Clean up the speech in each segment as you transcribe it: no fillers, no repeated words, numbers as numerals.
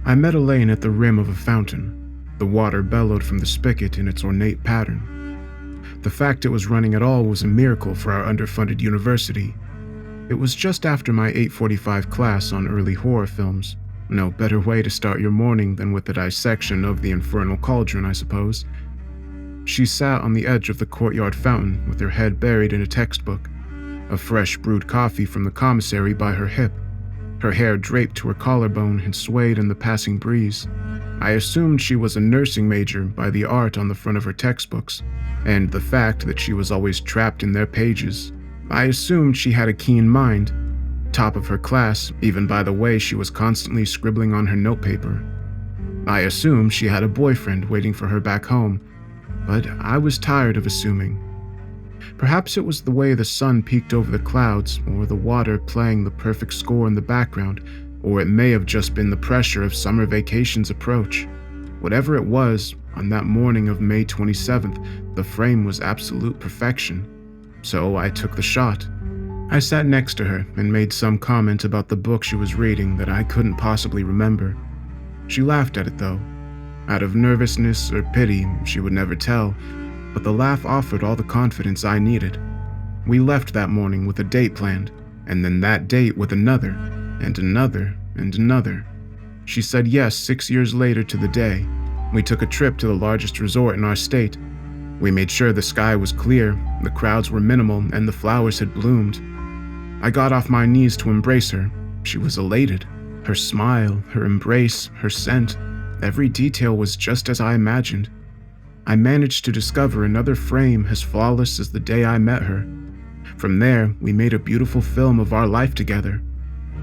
I met Elaine at the rim of a fountain. The water bellowed from the spigot in its ornate pattern. The fact it was running at all was a miracle for our underfunded university. It was just after my 8:45 class on early horror films. No better way to start your morning than with a dissection of the infernal cauldron, I suppose. She sat on the edge of the courtyard fountain with her head buried in a textbook, a fresh brewed coffee from the commissary by her hip. Her hair draped to her collarbone and swayed in the passing breeze. I assumed she was a nursing major by the art on the front of her textbooks, and the fact that she was always trapped in their pages. I assumed she had a keen mind, top of her class, even by the way she was constantly scribbling on her notepaper. I assumed she had a boyfriend waiting for her back home, but I was tired of assuming. Perhaps it was the way the sun peeked over the clouds, or the water playing the perfect score in the background, or it may have just been the pressure of summer vacation's approach. Whatever it was, on that morning of May 27th, the frame was absolute perfection. So I took the shot. I sat next to her and made some comment about the book she was reading that I couldn't possibly remember. She laughed at it though. Out of nervousness or pity, she would never tell, but the laugh offered all the confidence I needed. We left that morning with a date planned, and then that date with another, and another, and another. She said yes 6 years later to the day. We took a trip to the largest resort in our state. We made sure the sky was clear, the crowds were minimal, and the flowers had bloomed. I got off my knees to embrace her. She was elated. Her smile, her embrace, her scent, every detail was just as I imagined. I managed to discover another frame as flawless as the day I met her. From there, we made a beautiful film of our life together.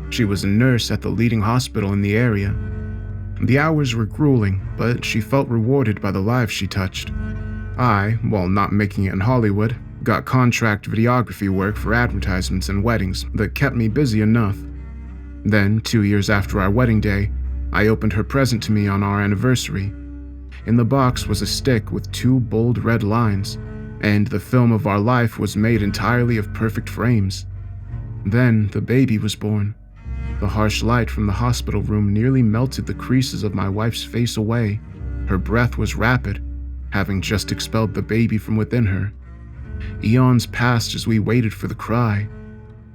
She was a nurse at the leading hospital in the area. The hours were grueling, but she felt rewarded by the lives she touched. I, while not making it in Hollywood, got contract videography work for advertisements and weddings that kept me busy enough. Then, 2 years after our wedding day, I opened her present to me on our anniversary. In the box was a stick with 2 bold red lines, and the film of our life was made entirely of perfect frames. Then the baby was born. The harsh light from the hospital room nearly melted the creases of my wife's face away. Her breath was rapid, having just expelled the baby from within her. Eons passed as we waited for the cry.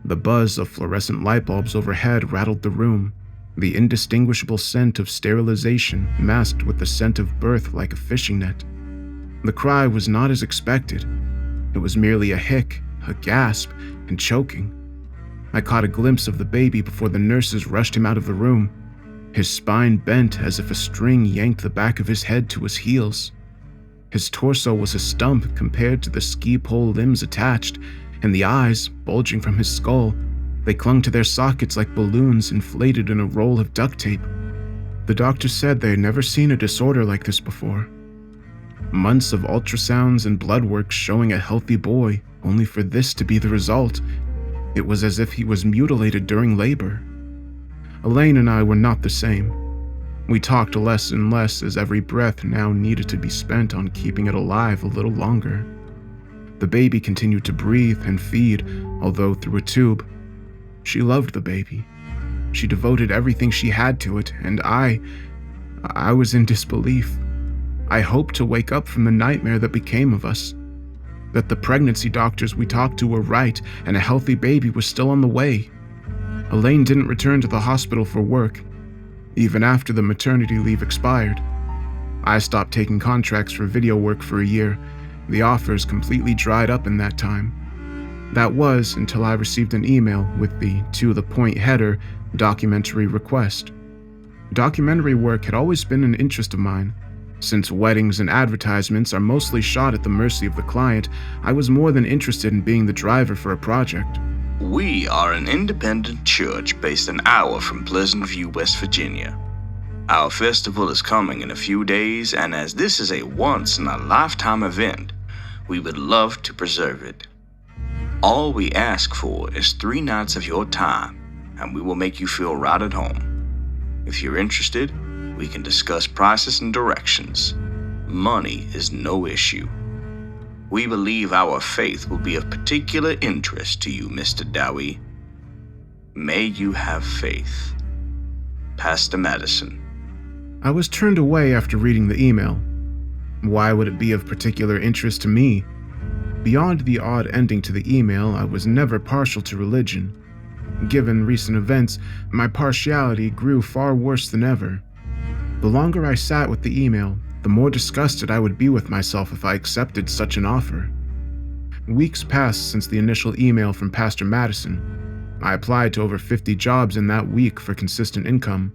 The buzz of fluorescent light bulbs overhead rattled the room, the indistinguishable scent of sterilization masked with the scent of birth like a fishing net. The cry was not as expected. It was merely a hic, a gasp, and choking. I caught a glimpse of the baby before the nurses rushed him out of the room. His spine bent as if a string yanked the back of his head to his heels. His torso was a stump compared to the ski pole limbs attached, and the eyes, bulging from his skull, they clung to their sockets like balloons inflated in a roll of duct tape. The doctor said they had never seen a disorder like this before. Months of ultrasounds and blood work showing a healthy boy, only for this to be the result. It was as if he was mutilated during labor. Elaine and I were not the same. We talked less and less as every breath now needed to be spent on keeping it alive a little longer. The baby continued to breathe and feed, although through a tube. She loved the baby. She devoted everything she had to it, and I was in disbelief. I hoped to wake up from the nightmare that became of us. That the pregnancy doctors we talked to were right and a healthy baby was still on the way. Elaine didn't return to the hospital for work, even after the maternity leave expired. I stopped taking contracts for video work for a year. The offers completely dried up in that time. That was until I received an email with the to-the-point header documentary request. Documentary work had always been an interest of mine. Since weddings and advertisements are mostly shot at the mercy of the client, I was more than interested in being the driver for a project. We are an independent church based an hour from Pleasant View, West Virginia. Our festival is coming in a few days, and as this is a once-in-a-lifetime event, we would love to preserve it. All we ask for is 3 nights of your time, and we will make you feel right at home. If you're interested, we can discuss prices and directions. Money is no issue. We believe our faith will be of particular interest to you, Mr. Dowie. May you have faith. Pastor Madison. I was turned away after reading the email. Why would it be of particular interest to me? Beyond the odd ending to the email, I was never partial to religion. Given recent events, my partiality grew far worse than ever. The longer I sat with the email, the more disgusted I would be with myself if I accepted such an offer. Weeks passed since the initial email from Pastor Madison. I applied to over 50 jobs in that week for consistent income.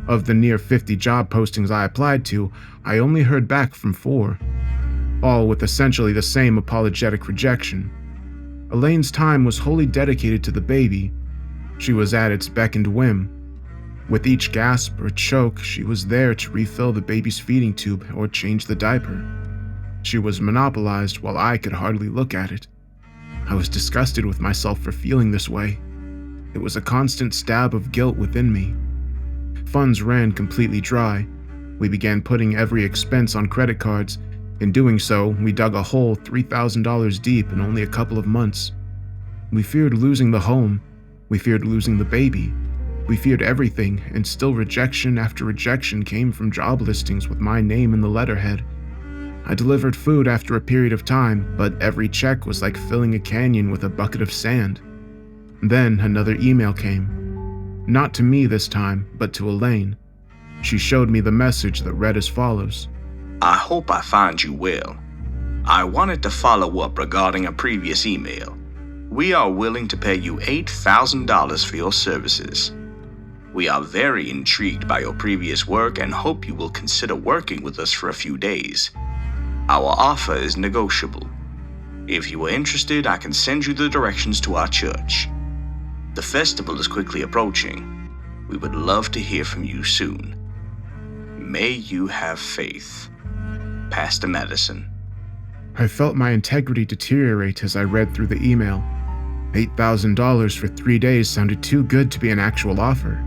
Of the near 50 job postings I applied to, I only heard back from 4, all with essentially the same apologetic rejection. Elaine's time was wholly dedicated to the baby. She was at its beck and whim. With each gasp or choke, she was there to refill the baby's feeding tube or change the diaper. She was monopolized while I could hardly look at it. I was disgusted with myself for feeling this way. It was a constant stab of guilt within me. Funds ran completely dry. We began putting every expense on credit cards. In doing so, we dug a hole $3,000 deep in only a couple of months. We feared losing the home. We feared losing the baby. We feared everything, and still rejection after rejection came from job listings with my name in the letterhead. I delivered food after a period of time, but every check was like filling a canyon with a bucket of sand. Then another email came. Not to me this time, but to Elaine. She showed me the message that read as follows. I hope I find you well. I wanted to follow up regarding a previous email. We are willing to pay you $8,000 for your services. We are very intrigued by your previous work and hope you will consider working with us for a few days. Our offer is negotiable. If you are interested, I can send you the directions to our church. The festival is quickly approaching. We would love to hear from you soon. May you have faith. Pastor Madison. I felt my integrity deteriorate as I read through the email. $8,000 for 3 days sounded too good to be an actual offer.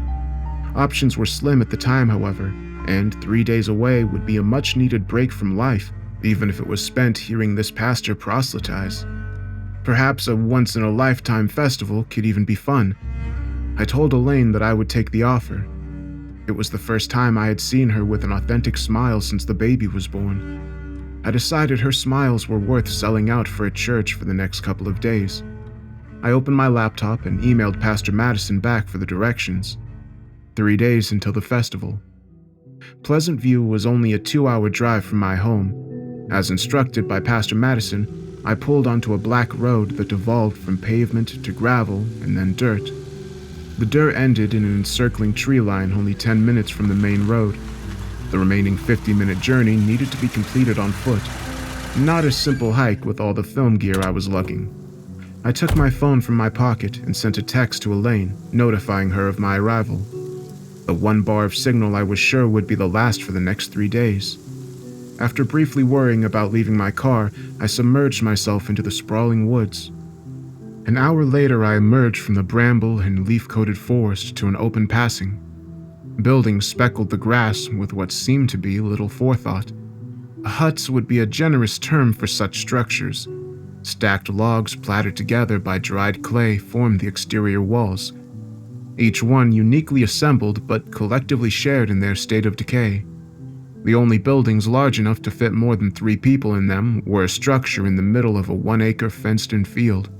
Options were slim at the time, however, and 3 days away would be a much-needed break from life, even if it was spent hearing this pastor proselytize. Perhaps a once-in-a-lifetime festival could even be fun. I told Elaine that I would take the offer. It was the first time I had seen her with an authentic smile since the baby was born. I decided her smiles were worth selling out for a church for the next couple of days. I opened my laptop and emailed Pastor Madison back for the directions. 3 days until the festival. Pleasant View was only a 2-hour drive from my home. As instructed by Pastor Madison, I pulled onto a black road that devolved from pavement to gravel and then dirt. The dirt ended in an encircling tree line only 10 minutes from the main road. The remaining 50-minute journey needed to be completed on foot. Not a simple hike with all the film gear I was lugging. I took my phone from my pocket and sent a text to Elaine, notifying her of my arrival. The 1 bar of signal I was sure would be the last for the next 3 days. After briefly worrying about leaving my car, I submerged myself into the sprawling woods. An hour later, I emerged from the bramble and leaf-coated forest to an open passing. Buildings speckled the grass with what seemed to be little forethought. Huts would be a generous term for such structures. Stacked logs platted together by dried clay formed the exterior walls, each one uniquely assembled but collectively shared in their state of decay. The only buildings large enough to fit more than 3 people in them were a structure in the middle of a 1-acre fenced-in field,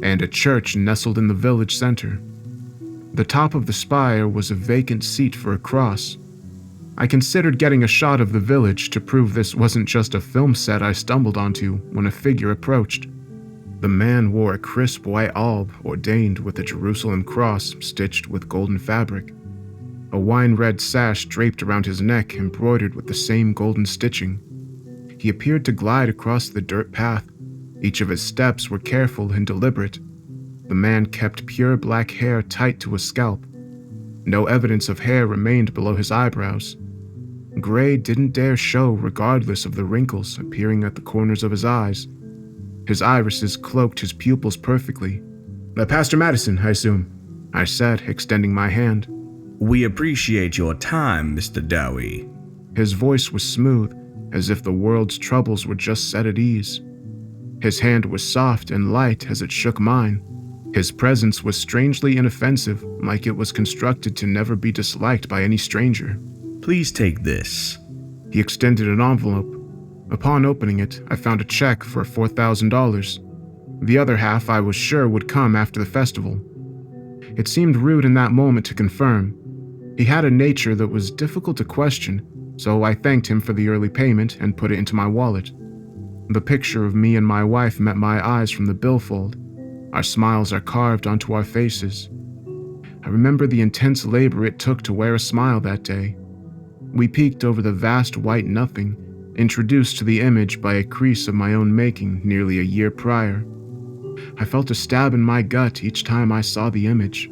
and a church nestled in the village center. The top of the spire was a vacant seat for a cross. I considered getting a shot of the village to prove this wasn't just a film set I stumbled onto when a figure approached. The man wore a crisp white alb ordained with a Jerusalem cross stitched with golden fabric. A wine-red sash draped around his neck embroidered with the same golden stitching. He appeared to glide across the dirt path. Each of his steps were careful and deliberate. The man kept pure black hair tight to his scalp. No evidence of hair remained below his eyebrows. Gray didn't dare show regardless of the wrinkles appearing at the corners of his eyes. His irises cloaked his pupils perfectly. Pastor Madison, I assume, I said, extending my hand. We appreciate your time, Mr. Dowie. His voice was smooth, as if the world's troubles were just set at ease. His hand was soft and light as it shook mine. His presence was strangely inoffensive, like it was constructed to never be disliked by any stranger. Please take this. He extended an envelope. Upon opening it, I found a check for $4,000. The other half I was sure would come after the festival. It seemed rude in that moment to confirm. He had a nature that was difficult to question, so I thanked him for the early payment and put it into my wallet. The picture of me and my wife met my eyes from the billfold. Our smiles are carved onto our faces. I remember the intense labor it took to wear a smile that day. We peeked over the vast white nothing, introduced to the image by a crease of my own making nearly a year prior. I felt a stab in my gut each time I saw the image.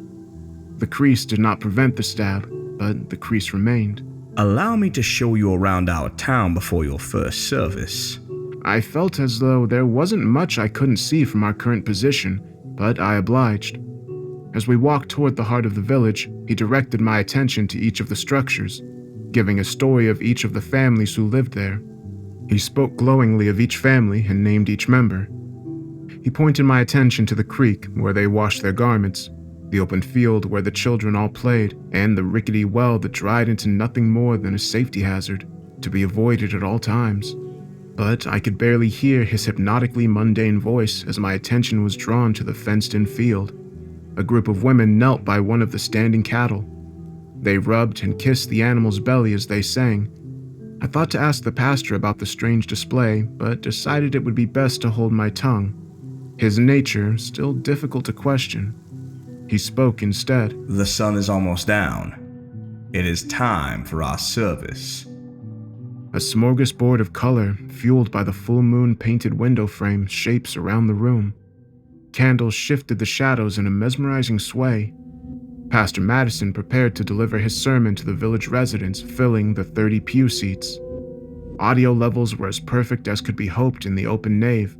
The crease did not prevent the stab, but the crease remained. Allow me to show you around our town before your first service. I felt as though there wasn't much I couldn't see from our current position, but I obliged. As we walked toward the heart of the village, he directed my attention to each of the structures, giving a story of each of the families who lived there. He spoke glowingly of each family and named each member. He pointed my attention to the creek where they washed their garments, the open field where the children all played, and the rickety well that dried into nothing more than a safety hazard, to be avoided at all times. But I could barely hear his hypnotically mundane voice as my attention was drawn to the fenced-in field. A group of women knelt by one of the standing cattle. They rubbed and kissed the animal's belly as they sang. I thought to ask the pastor about the strange display, but decided it would be best to hold my tongue. His nature still difficult to question. He spoke instead. The sun is almost down. It is time for our service. A smorgasbord of color, fueled by the full moon painted window frame shapes around the room. Candles shifted the shadows in a mesmerizing sway. Pastor Madison prepared to deliver his sermon to the village residents, filling the 30 pew seats. Audio levels were as perfect as could be hoped in the open nave.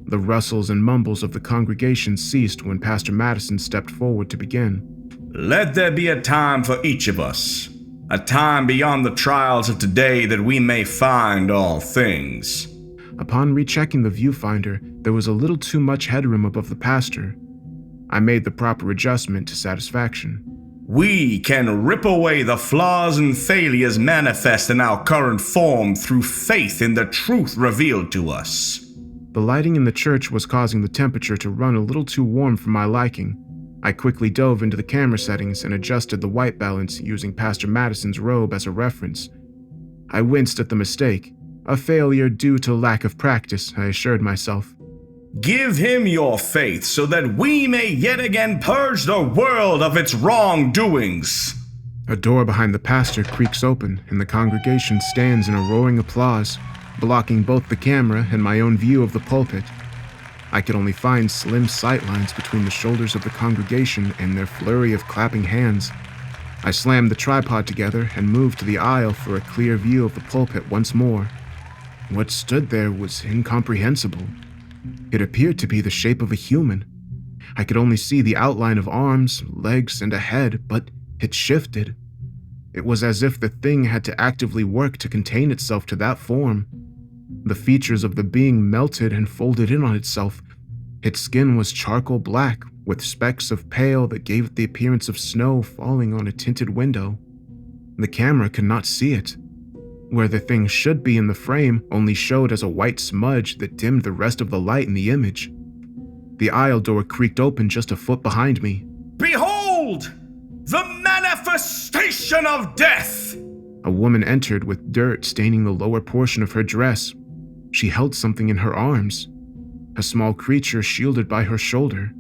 The rustles and mumbles of the congregation ceased when Pastor Madison stepped forward to begin. Let there be a time for each of us, a time beyond the trials of today that we may find all things. Upon rechecking the viewfinder, there was a little too much headroom above the pastor. I made the proper adjustment to satisfaction. We can rip away the flaws and failures manifest in our current form through faith in the truth revealed to us. The lighting in the church was causing the temperature to run a little too warm for my liking. I quickly dove into the camera settings and adjusted the white balance using Pastor Madison's robe as a reference. I winced at the mistake. A failure due to lack of practice, I assured myself. Give him your faith so that we may yet again purge the world of its wrongdoings. A door behind the pastor creaks open and the congregation stands in a roaring applause, blocking both the camera and my own view of the pulpit. I could only find slim sightlines between the shoulders of the congregation and their flurry of clapping hands. I slammed the tripod together and moved to the aisle for a clear view of the pulpit once more. What stood there was incomprehensible. It appeared to be the shape of a human. I could only see the outline of arms, legs, and a head, but it shifted. It was as if the thing had to actively work to contain itself to that form. The features of the being melted and folded in on itself. Its skin was charcoal black, with specks of pale that gave it the appearance of snow falling on a tinted window. The camera could not see it. Where the thing should be in the frame only showed as a white smudge that dimmed the rest of the light in the image. The aisle door creaked open just a foot behind me. Behold! The manifestation of death! A woman entered with dirt staining the lower portion of her dress. She held something in her arms, a small creature shielded by her shoulder.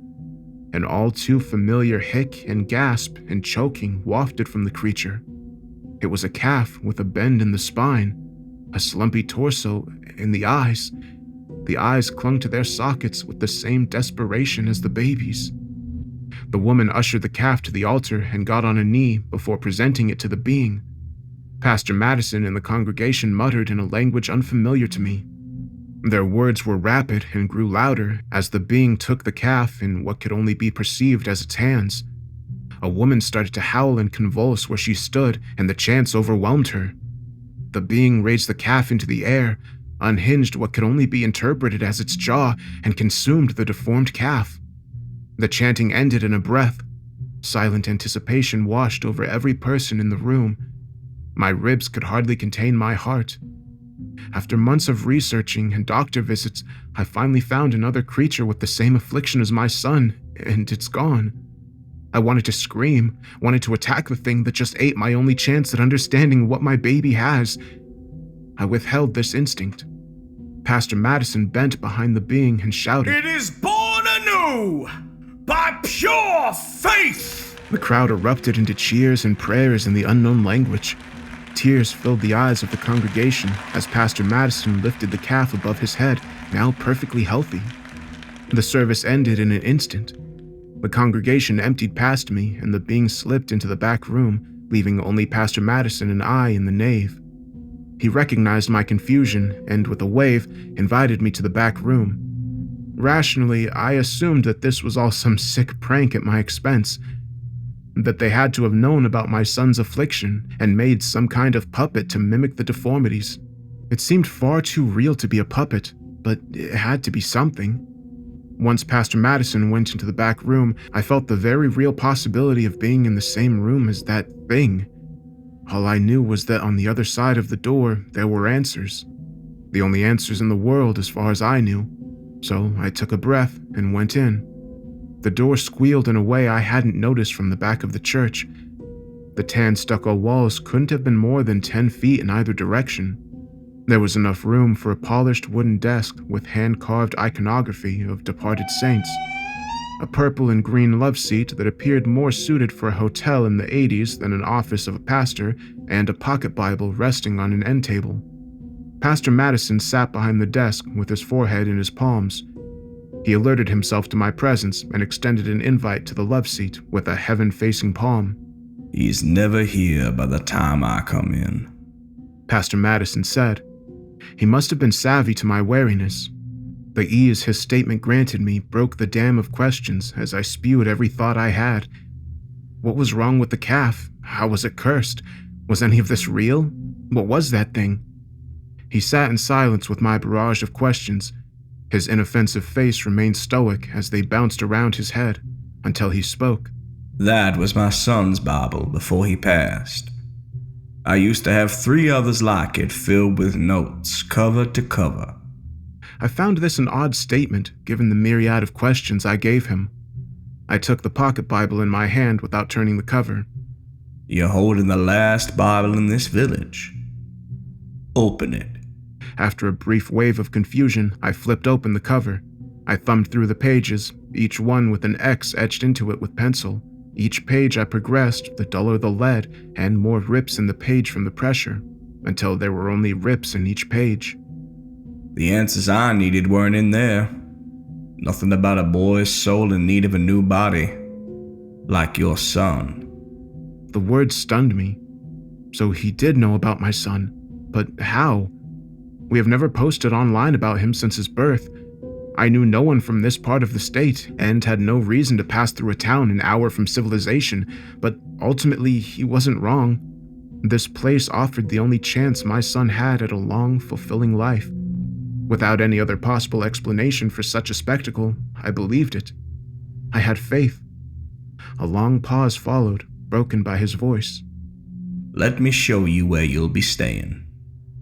An all too familiar hic and gasp and choking wafted from the creature. It was a calf with a bend in the spine, a slumpy torso, and the eyes. The eyes clung to their sockets with the same desperation as the baby's. The woman ushered the calf to the altar and got on a knee before presenting it to the being. Pastor Madison and the congregation muttered in a language unfamiliar to me. Their words were rapid and grew louder as the being took the calf in what could only be perceived as its hands. A woman started to howl and convulse where she stood, and the chants overwhelmed her. The being raised the calf into the air, unhinged what could only be interpreted as its jaw, and consumed the deformed calf. The chanting ended in a breath. Silent anticipation washed over every person in the room. My ribs could hardly contain my heart. After months of researching and doctor visits, I finally found another creature with the same affliction as my son, and it's gone. I wanted to scream, wanted to attack the thing that just ate my only chance at understanding what my baby has. I withheld this instinct. Pastor Madison bent behind the being and shouted, "It is born anew by pure faith!" The crowd erupted into cheers and prayers in the unknown language. Tears filled the eyes of the congregation as Pastor Madison lifted the calf above his head, now perfectly healthy. The service ended in an instant. The congregation emptied past me, and the being slipped into the back room, leaving only Pastor Madison and I in the nave. He recognized my confusion and, with a wave, invited me to the back room. Rationally, I assumed that this was all some sick prank at my expense, that they had to have known about my son's affliction and made some kind of puppet to mimic the deformities. It seemed far too real to be a puppet, but it had to be something. Once Pastor Madison went into the back room, I felt the very real possibility of being in the same room as that thing. All I knew was that on the other side of the door, there were answers. The only answers in the world as far as I knew. So I took a breath and went in. The door squealed in a way I hadn't noticed from the back of the church. The tan stucco walls couldn't have been more than 10 feet in either direction. There was enough room for a polished wooden desk with hand-carved iconography of departed saints, a purple and green love seat that appeared more suited for a hotel in the 80s than an office of a pastor, and a pocket Bible resting on an end table. Pastor Madison sat behind the desk with his forehead in his palms. He alerted himself to my presence and extended an invite to the love seat with a heaven-facing palm. "He's never here by the time I come in," Pastor Madison said. He must have been savvy to my wariness. The ease his statement granted me broke the dam of questions as I spewed every thought I had. What was wrong with the calf? How was it cursed? Was any of this real? What was that thing? He sat in silence with my barrage of questions. His inoffensive face remained stoic as they bounced around his head, until he spoke. "That was my son's Bible before he passed. I used to have 3 others like it filled with notes, cover to cover." I found this an odd statement, given the myriad of questions I gave him. I took the pocket Bible in my hand without turning the cover. "You're holding the last Bible in this village. Open it." After a brief wave of confusion, I flipped open the cover. I thumbed through the pages, each one with an X etched into it with pencil. Each page I progressed, the duller the lead, and more rips in the page from the pressure, until there were only rips in each page. "The answers I needed weren't in there. Nothing about a boy's soul in need of a new body. Like your son." The words stunned me. So he did know about my son, but how? We have never posted online about him since his birth. I knew no one from this part of the state, and had no reason to pass through a town an hour from civilization, but ultimately he wasn't wrong. This place offered the only chance my son had at a long, fulfilling life. Without any other possible explanation for such a spectacle, I believed it. I had faith. A long pause followed, broken by his voice. "Let me show you where you'll be staying."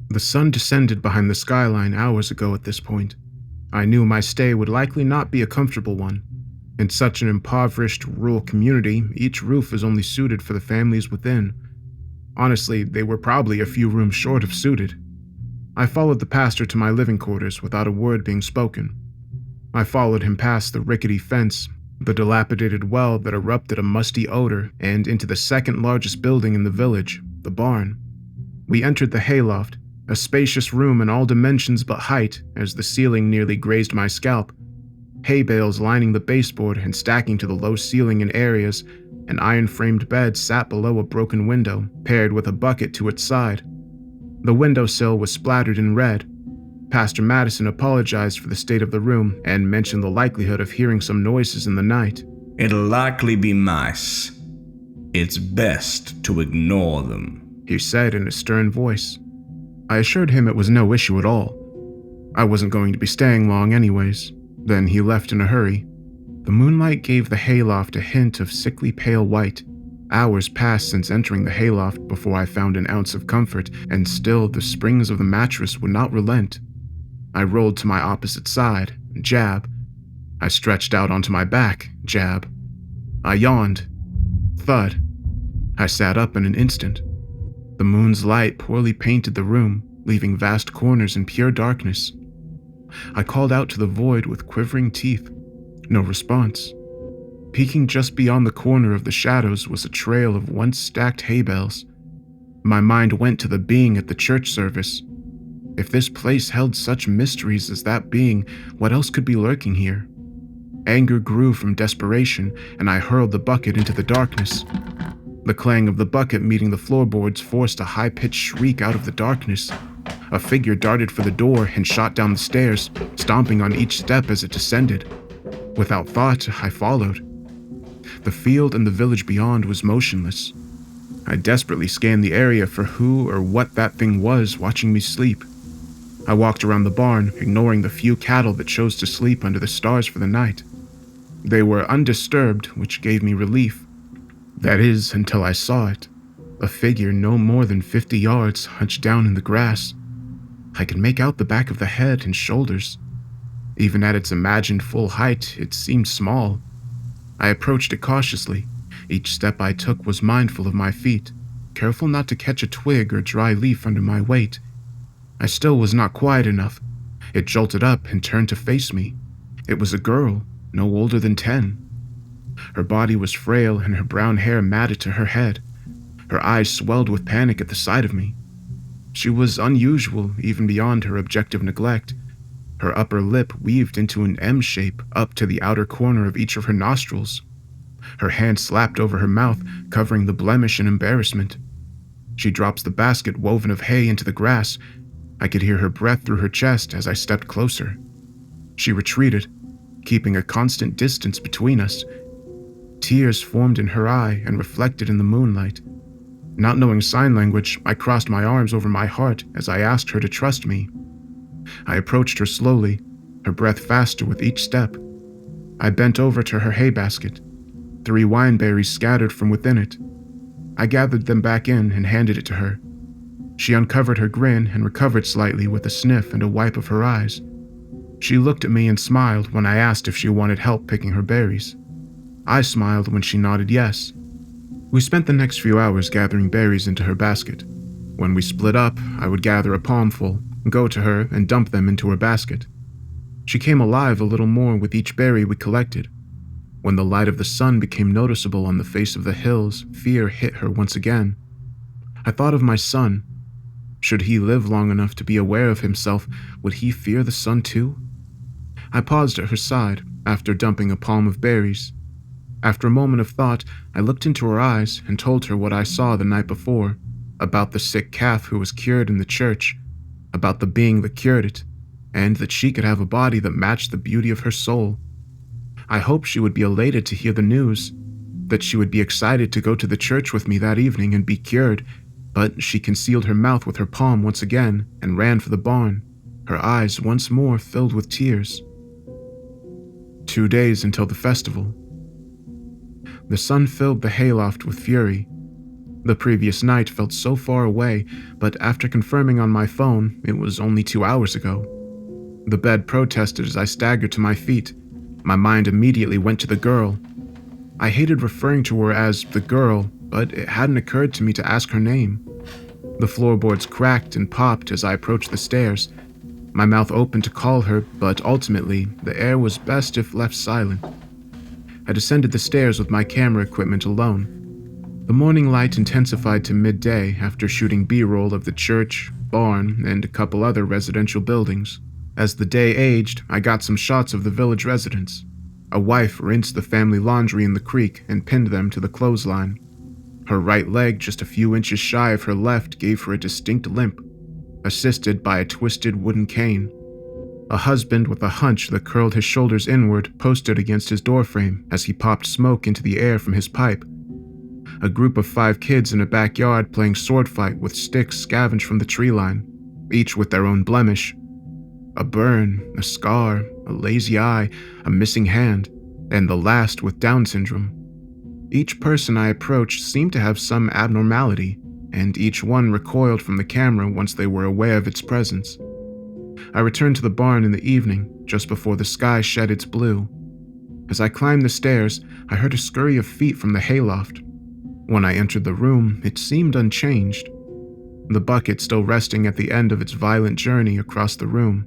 The sun descended behind the skyline hours ago at this point. I knew my stay would likely not be a comfortable one. In such an impoverished, rural community, each roof is only suited for the families within. Honestly, they were probably a few rooms short of suited. I followed the pastor to my living quarters without a word being spoken. I followed him past the rickety fence, the dilapidated well that erupted a musty odor, and into the second largest building in the village, the barn. We entered the hayloft, a spacious room in all dimensions but height, as the ceiling nearly grazed my scalp. Hay bales lining the baseboard and stacking to the low ceiling in areas, an iron-framed bed sat below a broken window, paired with a bucket to its side. The windowsill was splattered in red. Pastor Madison apologized for the state of the room and mentioned the likelihood of hearing some noises in the night. "It'll likely be mice. It's best to ignore them," he said in a stern voice. I assured him it was no issue at all. I wasn't going to be staying long anyways. Then he left in a hurry. The moonlight gave the hayloft a hint of sickly pale white. Hours passed since entering the hayloft before I found an ounce of comfort, and still the springs of the mattress would not relent. I rolled to my opposite side, jab. I stretched out onto my back, jab. I yawned. Thud. I sat up in an instant. The moon's light poorly painted the room, leaving vast corners in pure darkness. I called out to the void with quivering teeth. No response. Peeking just beyond the corner of the shadows was a trail of once stacked hay bales. My mind went to the being at the church service. If this place held such mysteries as that being, what else could be lurking here? Anger grew from desperation, and I hurled the bucket into the darkness. The clang of the bucket meeting the floorboards forced a high-pitched shriek out of the darkness. A figure darted for the door and shot down the stairs, stomping on each step as it descended. Without thought, I followed. The field and the village beyond was motionless. I desperately scanned the area for who or what that thing was watching me sleep. I walked around the barn, ignoring the few cattle that chose to sleep under the stars for the night. They were undisturbed, which gave me relief. That is, until I saw it. A figure no more than 50 yards hunched down in the grass. I could make out the back of the head and shoulders. Even at its imagined full height, it seemed small. I approached it cautiously. Each step I took was mindful of my feet, careful not to catch a twig or dry leaf under my weight. I still was not quiet enough. It jolted up and turned to face me. It was a girl, no older than 10. Her body was frail and her brown hair matted to her head. Her eyes swelled with panic at the sight of me. She was unusual, even beyond her objective neglect. Her upper lip weaved into an M shape up to the outer corner of each of her nostrils. Her hand slapped over her mouth, covering the blemish in embarrassment. She drops the basket woven of hay into the grass. I could hear her breath through her chest as I stepped closer. She retreated, keeping a constant distance between us. Tears formed in her eye and reflected in the moonlight. Not knowing sign language, I crossed my arms over my heart as I asked her to trust me. I approached her slowly, her breath faster with each step. I bent over to her hay basket. 3 wineberries scattered from within it. I gathered them back in and handed it to her. She uncovered her grin and recovered slightly with a sniff and a wipe of her eyes. She looked at me and smiled when I asked if she wanted help picking her berries. I smiled when she nodded yes. We spent the next few hours gathering berries into her basket. When we split up, I would gather a palmful, go to her, and dump them into her basket. She came alive a little more with each berry we collected. When the light of the sun became noticeable on the face of the hills, fear hit her once again. I thought of my son. Should he live long enough to be aware of himself, would he fear the sun too? I paused at her side after dumping a palm of berries. After a moment of thought, I looked into her eyes and told her what I saw the night before, about the sick calf who was cured in the church, about the being that cured it, and that she could have a body that matched the beauty of her soul. I hoped she would be elated to hear the news, that she would be excited to go to the church with me that evening and be cured, but she concealed her mouth with her palm once again and ran for the barn, her eyes once more filled with tears. 2 days until the festival. The sun filled the hayloft with fury. The previous night felt so far away, but after confirming on my phone, it was only 2 hours ago. The bed protested as I staggered to my feet. My mind immediately went to the girl. I hated referring to her as the girl, but it hadn't occurred to me to ask her name. The floorboards cracked and popped as I approached the stairs. My mouth opened to call her, but ultimately, the air was best if left silent. I descended the stairs with my camera equipment alone. The morning light intensified to midday after shooting B-roll of the church, barn, and a couple other residential buildings. As the day aged, I got some shots of the village residents. A wife rinsed the family laundry in the creek and pinned them to the clothesline. Her right leg, just a few inches shy of her left, gave her a distinct limp, assisted by a twisted wooden cane. A husband with a hunch that curled his shoulders inward posted against his doorframe as he popped smoke into the air from his pipe. A group of 5 kids in a backyard playing sword fight with sticks scavenged from the tree line, each with their own blemish. A burn, a scar, a lazy eye, a missing hand, and the last with Down syndrome. Each person I approached seemed to have some abnormality, and each one recoiled from the camera once they were aware of its presence. I returned to the barn in the evening, just before the sky shed its blue. As I climbed the stairs, I heard a scurry of feet from the hayloft. When I entered the room, it seemed unchanged, the bucket still resting at the end of its violent journey across the room.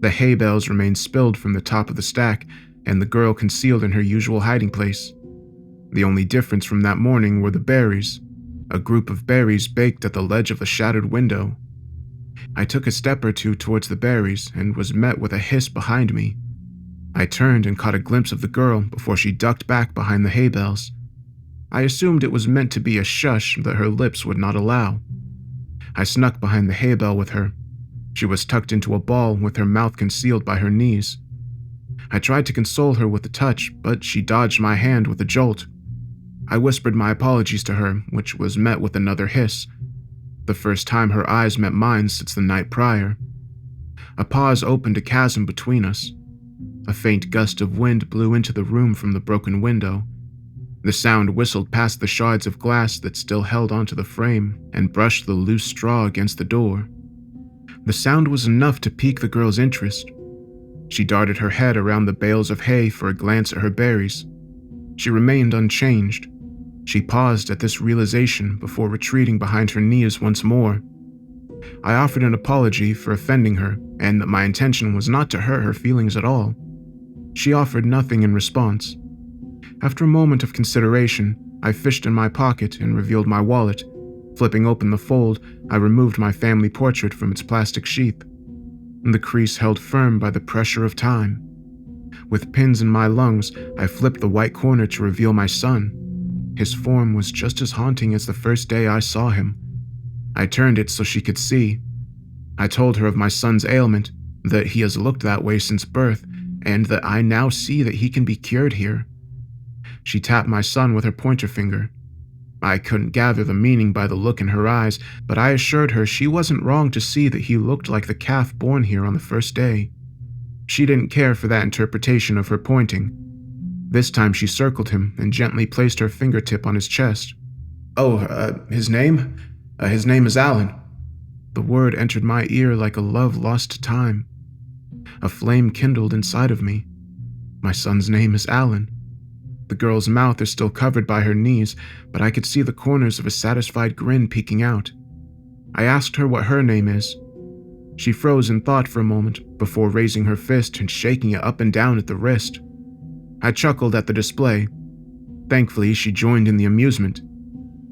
The hay bales remained spilled from the top of the stack, and the girl concealed in her usual hiding place. The only difference from that morning were the berries, a group of berries baked at the ledge of the shattered window. I took a step or two towards the berries and was met with a hiss behind me. I turned and caught a glimpse of the girl before she ducked back behind the hay bales. I assumed it was meant to be a shush that her lips would not allow. I snuck behind the hay bale with her. She was tucked into a ball with her mouth concealed by her knees. I tried to console her with a touch, but she dodged my hand with a jolt. I whispered my apologies to her, which was met with another hiss, the first time her eyes met mine since the night prior. A pause opened a chasm between us. A faint gust of wind blew into the room from the broken window. The sound whistled past the shards of glass that still held onto the frame and brushed the loose straw against the door. The sound was enough to pique the girl's interest. She darted her head around the bales of hay for a glance at her berries. She remained unchanged. She paused at this realization before retreating behind her knees once more. I offered an apology for offending her and that my intention was not to hurt her feelings at all. She offered nothing in response. After a moment of consideration, I fished in my pocket and revealed my wallet. Flipping open the fold, I removed my family portrait from its plastic sheath. The crease held firm by the pressure of time. With pins in my lungs, I flipped the white corner to reveal my son. His form was just as haunting as the first day I saw him. I turned it so she could see. I told her of my son's ailment, that he has looked that way since birth, and that I now see that he can be cured here. She tapped my son with her pointer finger. I couldn't gather the meaning by the look in her eyes, but I assured her she wasn't wrong to see that he looked like the calf born here on the first day. She didn't care for that interpretation of her pointing. This time she circled him and gently placed her fingertip on his chest. His name? His name is Alan. The word entered my ear like a love lost to time. A flame kindled inside of me. My son's name is Alan. The girl's mouth is still covered by her knees, but I could see the corners of a satisfied grin peeking out. I asked her what her name is. She froze in thought for a moment before raising her fist and shaking it up and down at the wrist. I chuckled at the display. Thankfully, she joined in the amusement.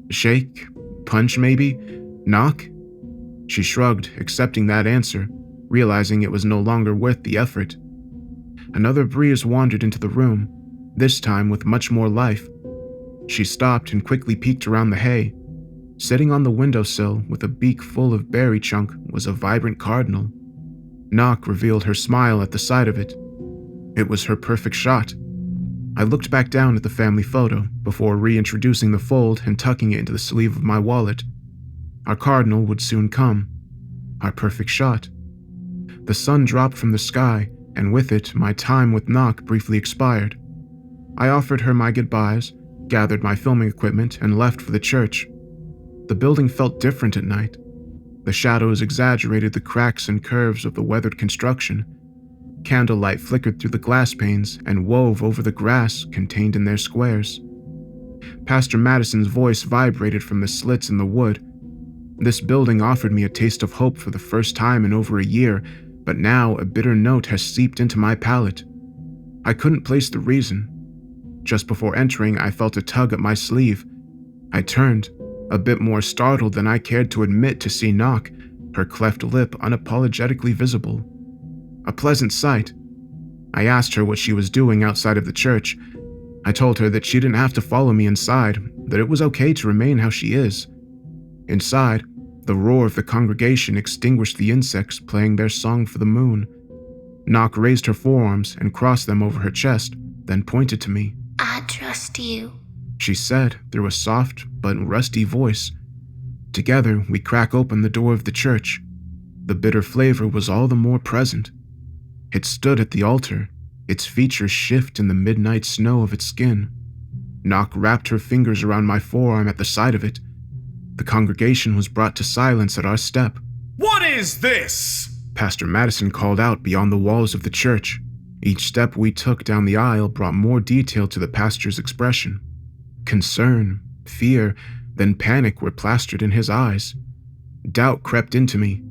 Shake? Punch, maybe? Knock? She shrugged, accepting that answer, realizing it was no longer worth the effort. Another breeze wandered into the room, this time with much more life. She stopped and quickly peeked around the hay. Sitting on the windowsill with a beak full of berry chunk was a vibrant cardinal. Knock revealed her smile at the sight of it. It was her perfect shot. I looked back down at the family photo before reintroducing the fold and tucking it into the sleeve of my wallet. Our cardinal would soon come. Our perfect shot. The sun dropped from the sky, and with it, my time with Knock briefly expired. I offered her my goodbyes, gathered my filming equipment, and left for the church. The building felt different at night. The shadows exaggerated the cracks and curves of the weathered construction. Candlelight flickered through the glass panes and wove over the grass contained in their squares. Pastor Madison's voice vibrated from the slits in the wood. This building offered me a taste of hope for the first time in over a year, but now a bitter note has seeped into my palate. I couldn't place the reason. Just before entering, I felt a tug at my sleeve. I turned, a bit more startled than I cared to admit, to see Knock, her cleft lip unapologetically visible. A pleasant sight. I asked her what she was doing outside of the church. I told her that she didn't have to follow me inside, that it was okay to remain how she is. Inside, the roar of the congregation extinguished the insects playing their song for the moon. Knock raised her forearms and crossed them over her chest, then pointed to me. I trust you, she said through a soft but rusty voice. Together, we crack open the door of the church. The bitter flavor was all the more present. It stood at the altar, its features shift in the midnight snow of its skin. Knock wrapped her fingers around my forearm at the sight of it. The congregation was brought to silence at our step. What is this? Pastor Madison called out beyond the walls of the church. Each step we took down the aisle brought more detail to the pastor's expression. Concern, fear, then panic were plastered in his eyes. Doubt crept into me.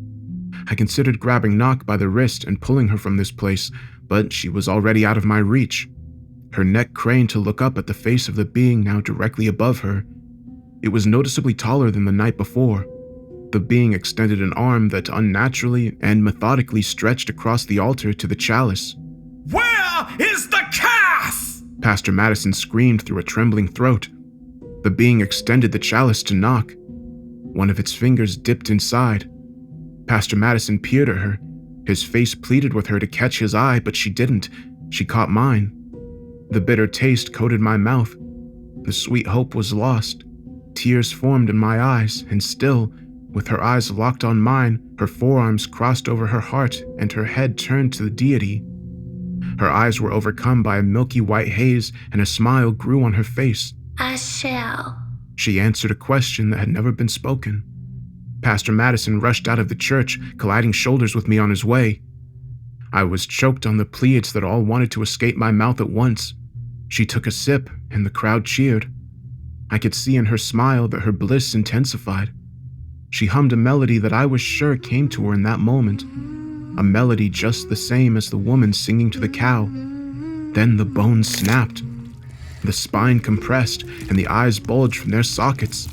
I considered grabbing Knock by the wrist and pulling her from this place, but she was already out of my reach. Her neck craned to look up at the face of the being now directly above her. It was noticeably taller than the night before. The being extended an arm that unnaturally and methodically stretched across the altar to the chalice. Where is the calf? Pastor Madison screamed through a trembling throat. The being extended the chalice to Knock. One of its fingers dipped inside. Pastor Madison peered at her. His face pleaded with her to catch his eye, but she didn't. She caught mine. The bitter taste coated my mouth. The sweet hope was lost. Tears formed in my eyes, and still, with her eyes locked on mine, her forearms crossed over her heart and her head turned to the deity. Her eyes were overcome by a milky white haze, and a smile grew on her face. I shall. She answered a question that had never been spoken. Pastor Madison rushed out of the church, colliding shoulders with me on his way. I was choked on the Pleiads that all wanted to escape my mouth at once. She took a sip, and the crowd cheered. I could see in her smile that her bliss intensified. She hummed a melody that I was sure came to her in that moment. A melody just the same as the woman singing to the cow. Then the bones snapped. The spine compressed, and the eyes bulged from their sockets.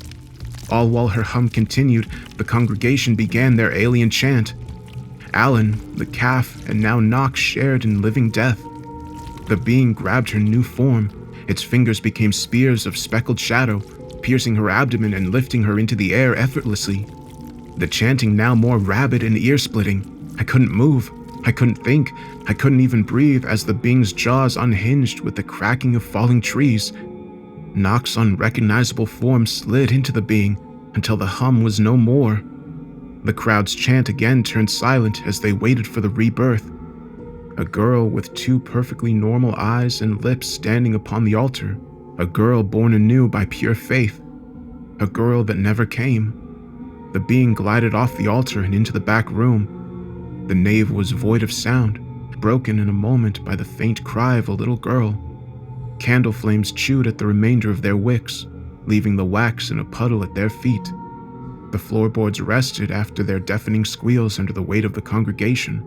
All while her hum continued, the congregation began their alien chant. Alan, the calf, and now Knock shared in living death. The being grabbed her new form. Its fingers became spears of speckled shadow, piercing her abdomen and lifting her into the air effortlessly. The chanting now more rabid and ear-splitting. I couldn't move. I couldn't think. I couldn't even breathe as the being's jaws unhinged with the cracking of falling trees. Knock's unrecognizable form slid into the being until the hum was no more. The crowd's chant again turned silent as they waited for the rebirth. A girl with two perfectly normal eyes and lips standing upon the altar. A girl born anew by pure faith. A girl that never came. The being glided off the altar and into the back room. The nave was void of sound, broken in a moment by the faint cry of a little girl. Candle flames chewed at the remainder of their wicks, leaving the wax in a puddle at their feet. The floorboards rested after their deafening squeals under the weight of the congregation.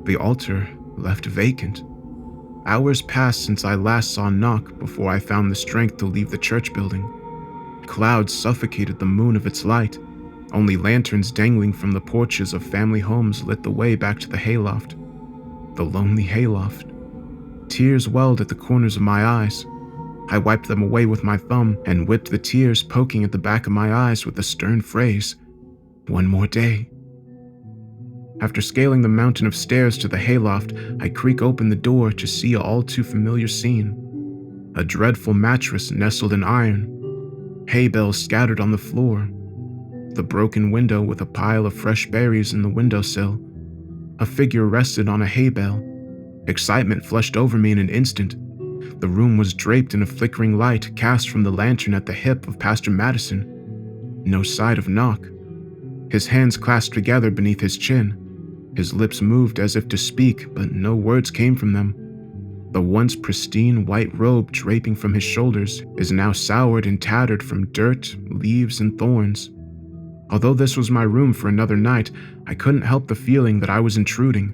The altar left vacant. Hours passed since I last saw Knock before I found the strength to leave the church building. Clouds suffocated the moon of its light. Only lanterns dangling from the porches of family homes lit the way back to the hayloft. The lonely hayloft. Tears welled at the corners of my eyes. I wiped them away with my thumb and whipped the tears poking at the back of my eyes with the stern phrase, "One more day." After scaling the mountain of stairs to the hayloft, I creak open the door to see an all too familiar scene. A dreadful mattress nestled in iron. Hay bales scattered on the floor. The broken window with a pile of fresh berries in the windowsill. A figure rested on a hay bale. Excitement flushed over me in an instant. The room was draped in a flickering light cast from the lantern at the hip of Pastor Madison. No sight of Knock. His hands clasped together beneath his chin. His lips moved as if to speak, but no words came from them. The once pristine white robe draping from his shoulders is now soured and tattered from dirt, leaves, and thorns. Although this was my room for another night, I couldn't help the feeling that I was intruding.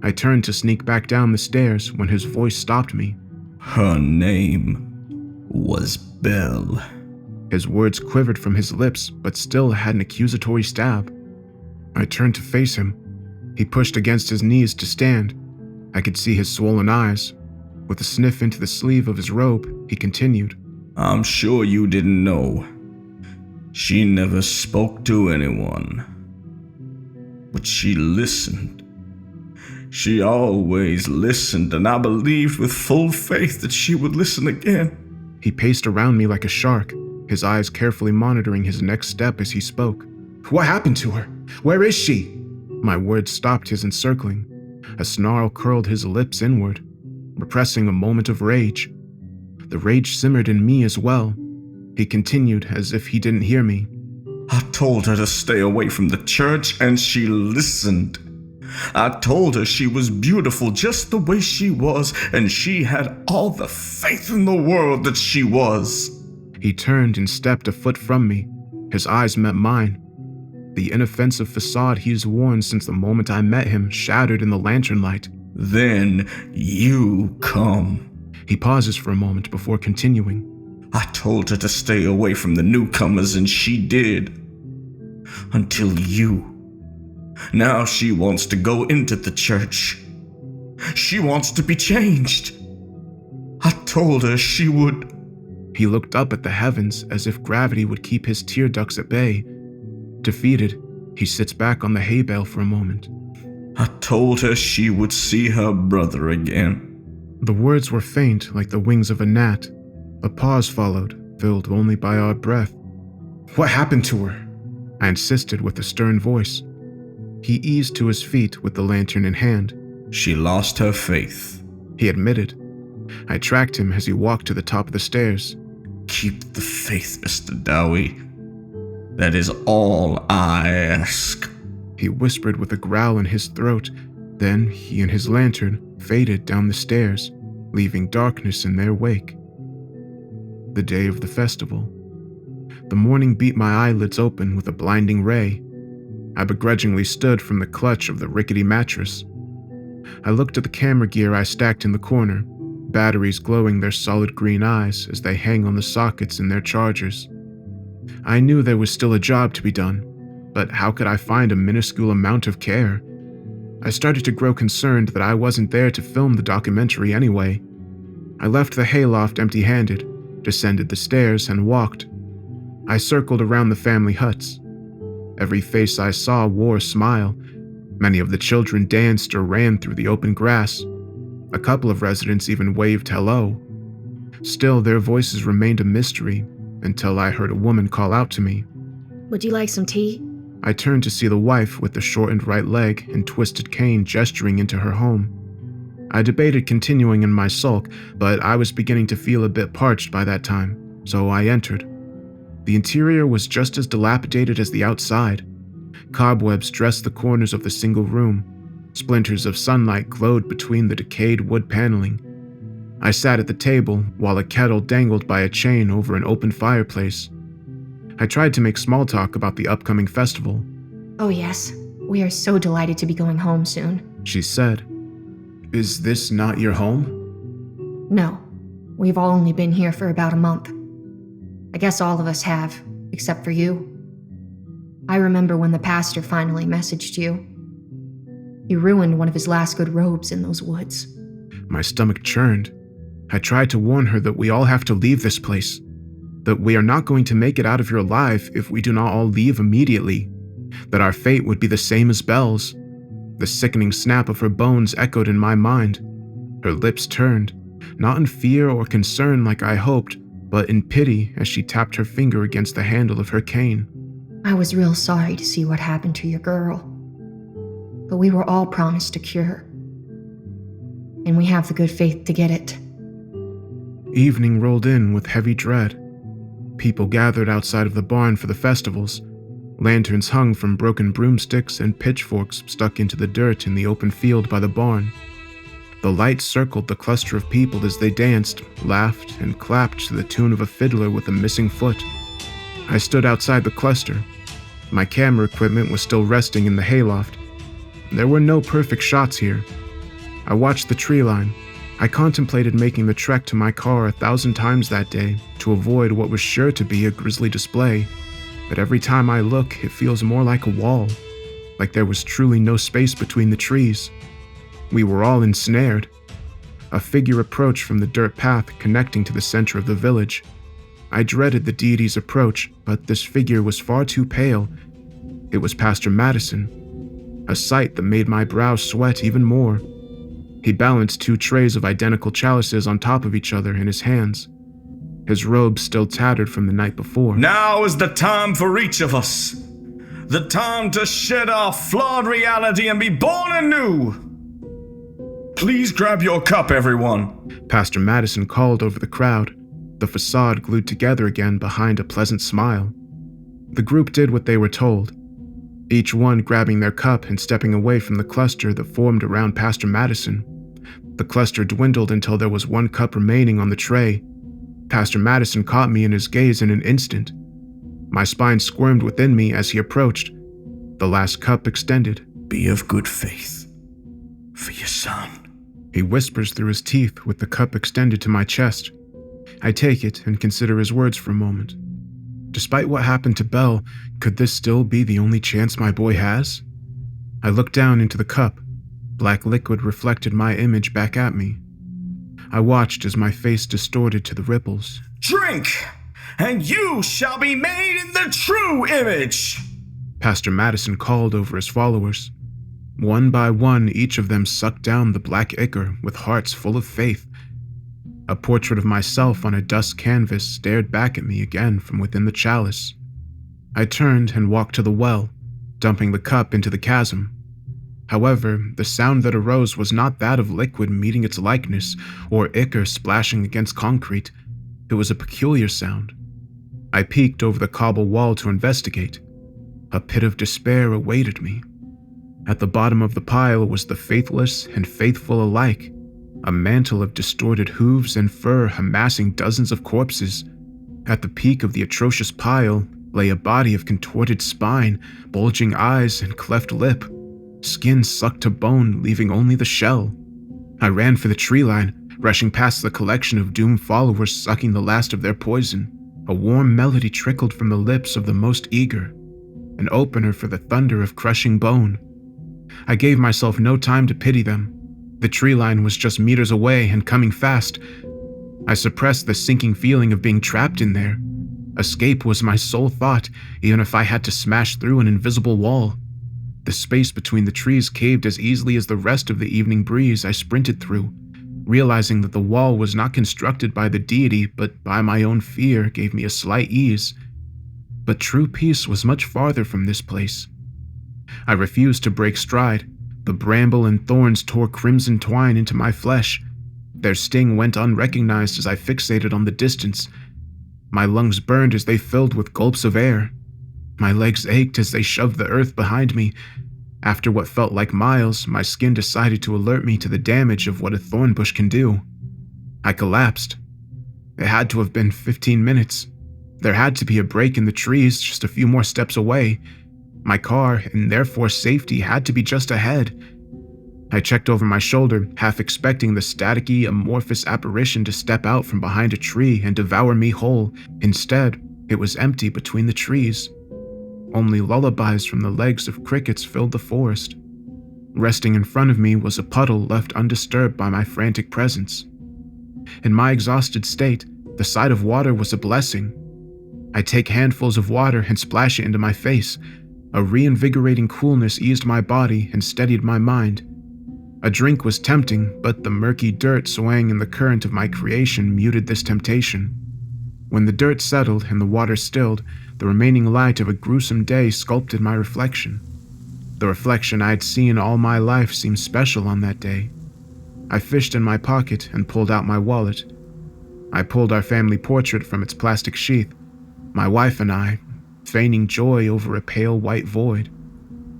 I turned to sneak back down the stairs when his voice stopped me. Her name was Belle. His words quivered from his lips, but still had an accusatory stab. I turned to face him. He pushed against his knees to stand. I could see his swollen eyes. With a sniff into the sleeve of his robe, he continued. I'm sure you didn't know. She never spoke to anyone. But she listened. She always listened, and I believed with full faith that she would listen again. He paced around me like a shark, his eyes carefully monitoring his next step as he spoke. What happened to her? Where is she? My words stopped his encircling. A snarl curled his lips inward, repressing a moment of rage. The rage simmered in me as well. He continued as if he didn't hear me. I told her to stay away from the church, and she listened. I told her she was beautiful just the way she was, and she had all the faith in the world that she was. He turned and stepped a foot from me. His eyes met mine. The inoffensive facade he's worn since the moment I met him shattered in the lantern light. Then you come. He pauses for a moment before continuing. I told her to stay away from the newcomers, and she did. Until you. Now she wants to go into the church. She wants to be changed. I told her she would. He looked up at the heavens as if gravity would keep his tear ducts at bay. Defeated, he sits back on the hay bale for a moment. I told her she would see her brother again. The words were faint like the wings of a gnat. A pause followed, filled only by our breath. What happened to her? I insisted with a stern voice. He eased to his feet with the lantern in hand. She lost her faith, he admitted. I tracked him as he walked to the top of the stairs. Keep the faith, Mr. Dowie. That is all I ask. He whispered with a growl in his throat. Then he and his lantern faded down the stairs, leaving darkness in their wake. The day of the festival. The morning beat my eyelids open with a blinding ray. I begrudgingly stood from the clutch of the rickety mattress. I looked at the camera gear I stacked in the corner, batteries glowing their solid green eyes as they hang on the sockets in their chargers. I knew there was still a job to be done, but how could I find a minuscule amount of care? I started to grow concerned that I wasn't there to film the documentary anyway. I left the hayloft empty-handed, descended the stairs, and walked. I circled around the family huts. Every face I saw wore a smile. Many of the children danced or ran through the open grass. A couple of residents even waved hello. Still, their voices remained a mystery until I heard a woman call out to me. Would you like some tea? I turned to see the wife with the shortened right leg and twisted cane gesturing into her home. I debated continuing in my sulk, but I was beginning to feel a bit parched by that time, so I entered. The interior was just as dilapidated as the outside. Cobwebs dressed the corners of the single room. Splinters of sunlight glowed between the decayed wood paneling. I sat at the table while a kettle dangled by a chain over an open fireplace. I tried to make small talk about the upcoming festival. Oh yes, we are so delighted to be going home soon. She said, "Is this not your home?" No, we've all only been here for about a month. I guess all of us have, except for you. I remember when the pastor finally messaged you. He ruined one of his last good robes in those woods. My stomach churned. I tried to warn her that we all have to leave this place, that we are not going to make it out of here alive if we do not all leave immediately, that our fate would be the same as Belle's. The sickening snap of her bones echoed in my mind. Her lips turned, not in fear or concern like I hoped, but in pity as she tapped her finger against the handle of her cane. I was real sorry to see what happened to your girl. But we were all promised a cure. And we have the good faith to get it. Evening rolled in with heavy dread. People gathered outside of the barn for the festivals. Lanterns hung from broken broomsticks and pitchforks stuck into the dirt in the open field by the barn. The light circled the cluster of people as they danced, laughed, and clapped to the tune of a fiddler with a missing foot. I stood outside the cluster. My camera equipment was still resting in the hayloft. There were no perfect shots here. I watched the tree line. I contemplated making the trek to my car 1,000 times that day to avoid what was sure to be a grisly display. But every time I look, it feels more like a wall, like there was truly no space between the trees. We were all ensnared. A figure approached from the dirt path connecting to the center of the village. I dreaded the deity's approach, but this figure was far too pale. It was Pastor Madison, a sight that made my brow sweat even more. He balanced 2 trays of identical chalices on top of each other in his hands. His robe still tattered from the night before. Now is the time for each of us. The time to shed our flawed reality and be born anew. Please grab your cup, everyone. Pastor Madison called over the crowd. the facade glued together again behind a pleasant smile. The group did what they were told, each one grabbing their cup and stepping away from the cluster that formed around Pastor Madison. The cluster dwindled until there was one cup remaining on the tray. Pastor Madison caught me in his gaze in an instant. My spine squirmed within me as he approached. The last cup extended. "Be of good faith for your son," he whispers through his teeth with the cup extended to my chest. I take it and consider his words for a moment. Despite what happened to Belle, could this still be the only chance my boy has? I looked down into the cup. Black liquid reflected my image back at me. I watched as my face distorted to the ripples. "Drink, and you shall be made in the true image," Pastor Madison called over his followers. One by one, each of them sucked down the black ichor with hearts full of faith. A portrait of myself on a dust canvas stared back at me again from within the chalice. I turned and walked to the well, dumping the cup into the chasm. However, the sound that arose was not that of liquid meeting its likeness or ichor splashing against concrete. It was a peculiar sound. I peeked over the cobble wall to investigate. A pit of despair awaited me. At the bottom of the pile was the faithless and faithful alike, a mantle of distorted hooves and fur amassing dozens of corpses. At the peak of the atrocious pile lay a body of contorted spine, bulging eyes, and cleft lip. Skin sucked to bone, leaving only the shell. I ran for the tree line, rushing past the collection of doomed followers sucking the last of their poison. A warm melody trickled from the lips of the most eager, an opener for the thunder of crushing bone. I gave myself no time to pity them. The tree line was just meters away and coming fast. I suppressed the sinking feeling of being trapped in there. Escape was my sole thought, even if I had to smash through an invisible wall. The space between the trees caved as easily as the rest of the evening breeze I sprinted through. Realizing that the wall was not constructed by the deity, but by my own fear, gave me a slight ease. But true peace was much farther from this place. I refused to break stride. The bramble and thorns tore crimson twine into my flesh. Their sting went unrecognized as I fixated on the distance. My lungs burned as they filled with gulps of air. My legs ached as they shoved the earth behind me. After what felt like miles, my skin decided to alert me to the damage of what a thorn bush can do. I collapsed. It had to have been 15 minutes. There had to be a break in the trees just a few more steps away. My car, and therefore safety, had to be just ahead. I checked over my shoulder, half expecting the staticky, amorphous apparition to step out from behind a tree and devour me whole. Instead, it was empty between the trees. Only lullabies from the legs of crickets filled the forest. Resting in front of me was a puddle left undisturbed by my frantic presence. In my exhausted state, the sight of water was a blessing. I take handfuls of water and splash it into my face. A reinvigorating coolness eased my body and steadied my mind. A drink was tempting, but the murky dirt swaying in the current of my creation muted this temptation. When the dirt settled and the water stilled, the remaining light of a gruesome day sculpted my reflection. The reflection I had seen all my life seemed special on that day. I fished in my pocket and pulled out my wallet. I pulled our family portrait from its plastic sheath, my wife and I, feigning joy over a pale white void.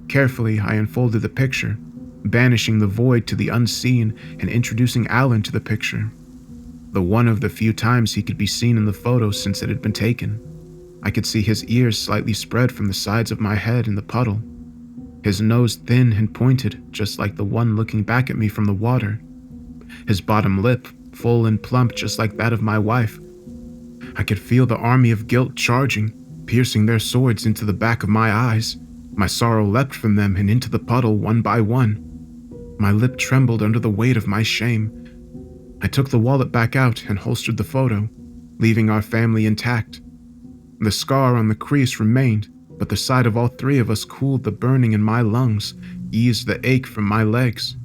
Carefully, I unfolded the picture, banishing the void to the unseen and introducing Alan to the picture. The one of the few times he could be seen in the photo since it had been taken. I could see his ears slightly spread from the sides of my head in the puddle. His nose thin and pointed, just like the one looking back at me from the water. His bottom lip full and plump, just like that of my wife. I could feel the army of guilt charging, piercing their swords into the back of my eyes. My sorrow leapt from them and into the puddle one by one. My lip trembled under the weight of my shame. I took the wallet back out and holstered the photo, leaving our family intact. The scar on the crease remained, but the sight of all three of us cooled the burning in my lungs, eased the ache from my legs,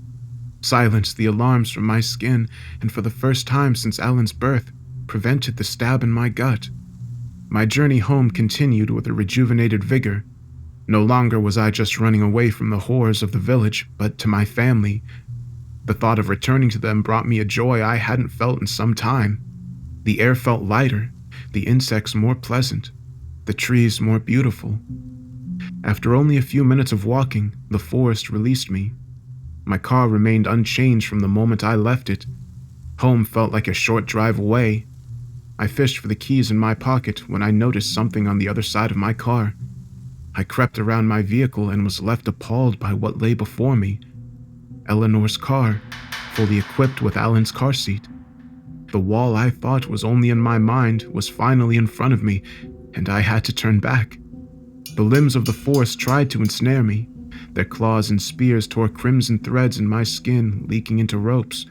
silenced the alarms from my skin, and for the first time since Alan's birth, prevented the stab in my gut. My journey home continued with a rejuvenated vigor. No longer was I just running away from the horrors of the village, but to my family. The thought of returning to them brought me a joy I hadn't felt in some time. The air felt lighter, the insects more pleasant, the trees more beautiful. After only a few minutes of walking, the forest released me. My car remained unchanged from the moment I left it. Home felt like a short drive away. I fished for the keys in my pocket when I noticed something on the other side of my car. I crept around my vehicle and was left appalled by what lay before me. Eleanor's car, fully equipped with Alan's car seat. The wall I thought was only in my mind was finally in front of me, and I had to turn back. The limbs of the forest tried to ensnare me. Their claws and spears tore crimson threads in my skin, leaking into ropes.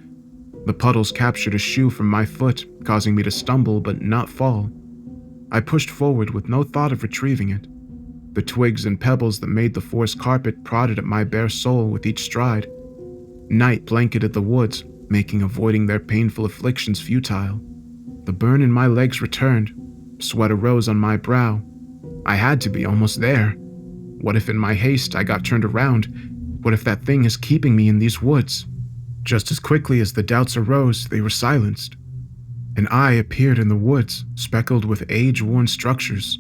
The puddles captured a shoe from my foot, causing me to stumble but not fall. I pushed forward with no thought of retrieving it. The twigs and pebbles that made the forest carpet prodded at my bare soul with each stride. Night blanketed the woods, making avoiding their painful afflictions futile. The burn in my legs returned. Sweat arose on my brow. I had to be almost there. What if in my haste I got turned around? What if that thing is keeping me in these woods? Just as quickly as the doubts arose, they were silenced. An eye appeared in the woods, speckled with age-worn structures,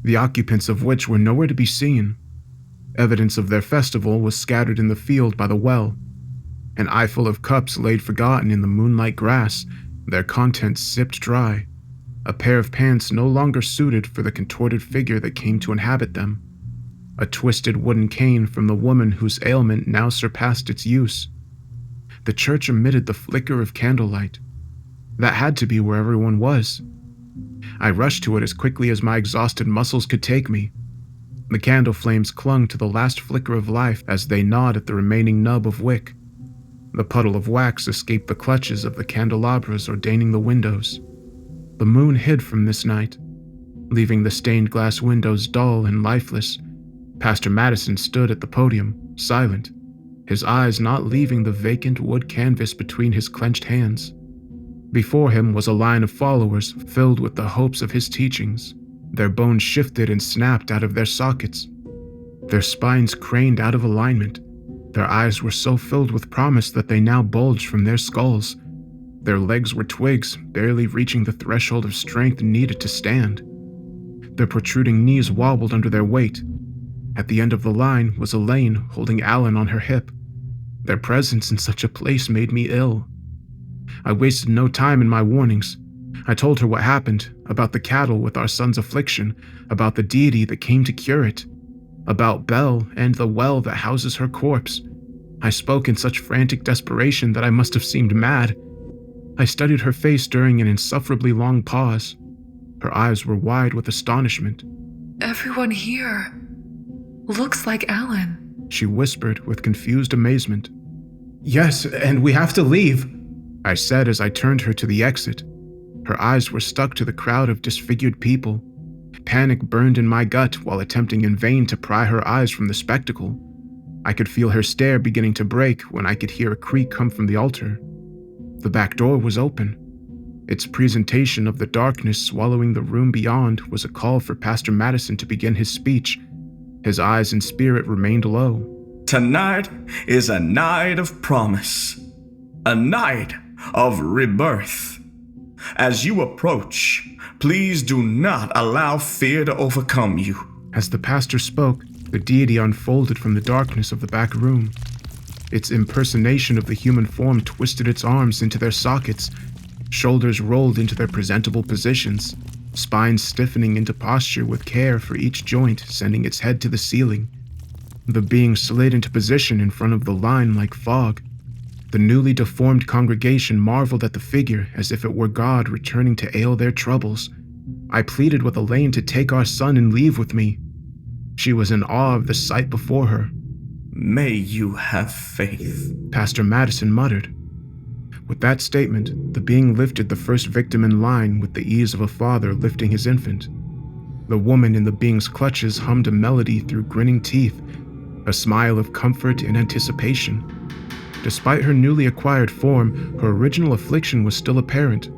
the occupants of which were nowhere to be seen. Evidence of their festival was scattered in the field by the well. An eyeful of cups laid forgotten in the moonlight grass, their contents sipped dry. A pair of pants no longer suited for the contorted figure that came to inhabit them. A twisted wooden cane from the woman whose ailment now surpassed its use. The church emitted the flicker of candlelight. That had to be where everyone was. I rushed to it as quickly as my exhausted muscles could take me. The candle flames clung to the last flicker of life as they gnawed at the remaining nub of wick. The puddle of wax escaped the clutches of the candelabras ordaining the windows. The moon hid from this night, leaving the stained glass windows dull and lifeless. Pastor Madison stood at the podium, silent, his eyes not leaving the vacant wood canvas between his clenched hands. Before him was a line of followers filled with the hopes of his teachings. Their bones shifted and snapped out of their sockets. Their spines craned out of alignment. Their eyes were so filled with promise that they now bulged from their skulls. Their legs were twigs, barely reaching the threshold of strength needed to stand. Their protruding knees wobbled under their weight. At the end of the line was Elaine holding Alan on her hip. Their presence in such a place made me ill. I wasted no time in my warnings. I told her what happened, about the cattle with our son's affliction, about the deity that came to cure it, about Belle and the well that houses her corpse. I spoke in such frantic desperation that I must have seemed mad. I studied her face during an insufferably long pause. Her eyes were wide with astonishment. "Everyone here looks like Alan," she whispered with confused amazement. "Yes, and we have to leave," I said as I turned her to the exit. Her eyes were stuck to the crowd of disfigured people. Panic burned in my gut while attempting in vain to pry her eyes from the spectacle. I could feel her stare beginning to break when I could hear a creak come from the altar. The back door was open. Its presentation of the darkness swallowing the room beyond was a call for Pastor Madison to begin his speech. His eyes and spirit remained low. Tonight is a night of promise, a night of rebirth. As you approach, please do not allow fear to overcome you. As the pastor spoke, the deity unfolded from the darkness of the back room. Its impersonation of the human form twisted its arms into their sockets, shoulders rolled into their presentable positions, spines stiffening into posture with care for each joint, sending its head to the ceiling. The being slid into position in front of the line like fog. The newly deformed congregation marveled at the figure as if it were God returning to ale their troubles. I pleaded with Elaine to take our son and leave with me. She was in awe of the sight before her. May you have faith, Pastor Madison muttered. With that statement, the being lifted the first victim in line with the ease of a father lifting his infant. The woman in the being's clutches hummed a melody through grinning teeth, a smile of comfort and anticipation. Despite her newly acquired form, her original affliction was still apparent.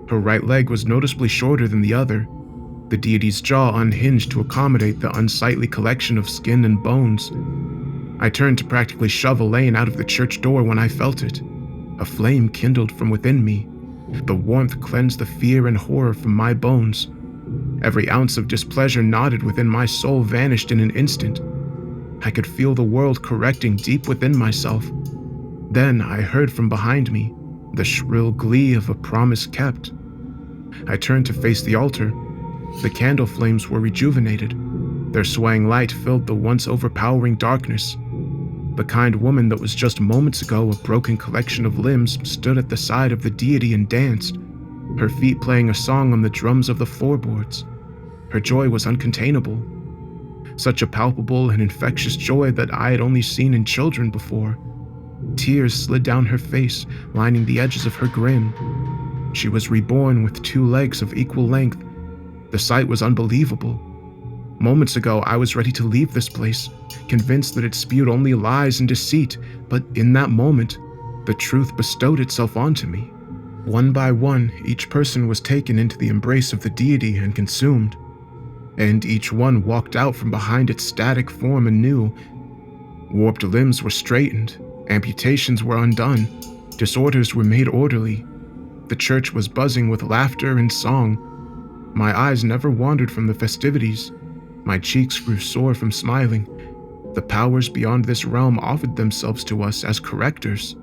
Her right leg was noticeably shorter than the other, the deity's jaw unhinged to accommodate the unsightly collection of skin and bones. I turned to practically shove Elaine out of the church door when I felt it. A flame kindled from within me. The warmth cleansed the fear and horror from my bones. Every ounce of displeasure knotted within my soul vanished in an instant. I could feel the world correcting deep within myself. Then I heard from behind me the shrill glee of a promise kept. I turned to face the altar. The candle flames were rejuvenated. Their swaying light filled the once overpowering darkness. The kind woman that was just moments ago a broken collection of limbs stood at the side of the deity and danced, her feet playing a song on the drums of the floorboards. Her joy was uncontainable. Such a palpable and infectious joy that I had only seen in children before. Tears slid down her face, lining the edges of her grin. She was reborn with 2 legs of equal length. The sight was unbelievable. Moments ago, I was ready to leave this place, convinced that it spewed only lies and deceit, but in that moment, the truth bestowed itself onto me. One by one, each person was taken into the embrace of the deity and consumed, and each one walked out from behind its static form anew. Warped limbs were straightened, amputations were undone, disorders were made orderly. The church was buzzing with laughter and song. My eyes never wandered from the festivities. My cheeks grew sore from smiling. The powers beyond this realm offered themselves to us as correctors,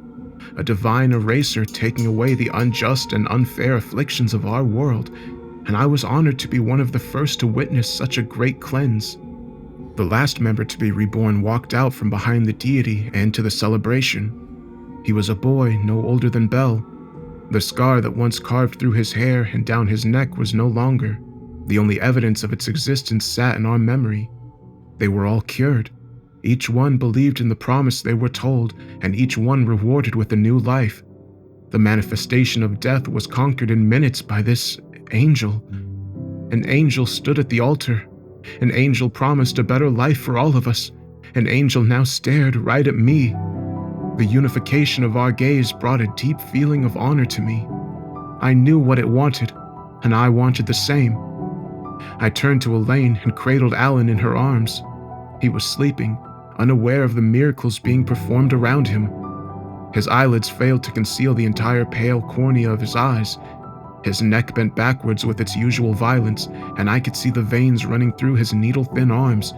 a divine eraser taking away the unjust and unfair afflictions of our world, and I was honored to be one of the first to witness such a great cleanse. The last member to be reborn walked out from behind the deity and to the celebration. He was a boy no older than Bell. The scar that once carved through his hair and down his neck was no longer. The only evidence of its existence sat in our memory. They were all cured. Each one believed in the promise they were told, and each one rewarded with a new life. The manifestation of death was conquered in minutes by this angel. An angel stood at the altar. An angel promised a better life for all of us. An angel now stared right at me. The unification of our gaze brought a deep feeling of honor to me. I knew what it wanted, and I wanted the same. I turned to Elaine and cradled Alan in her arms. He was sleeping, unaware of the miracles being performed around him. His eyelids failed to conceal the entire pale cornea of his eyes. His neck bent backwards with its usual violence, and I could see the veins running through his needle-thin arms,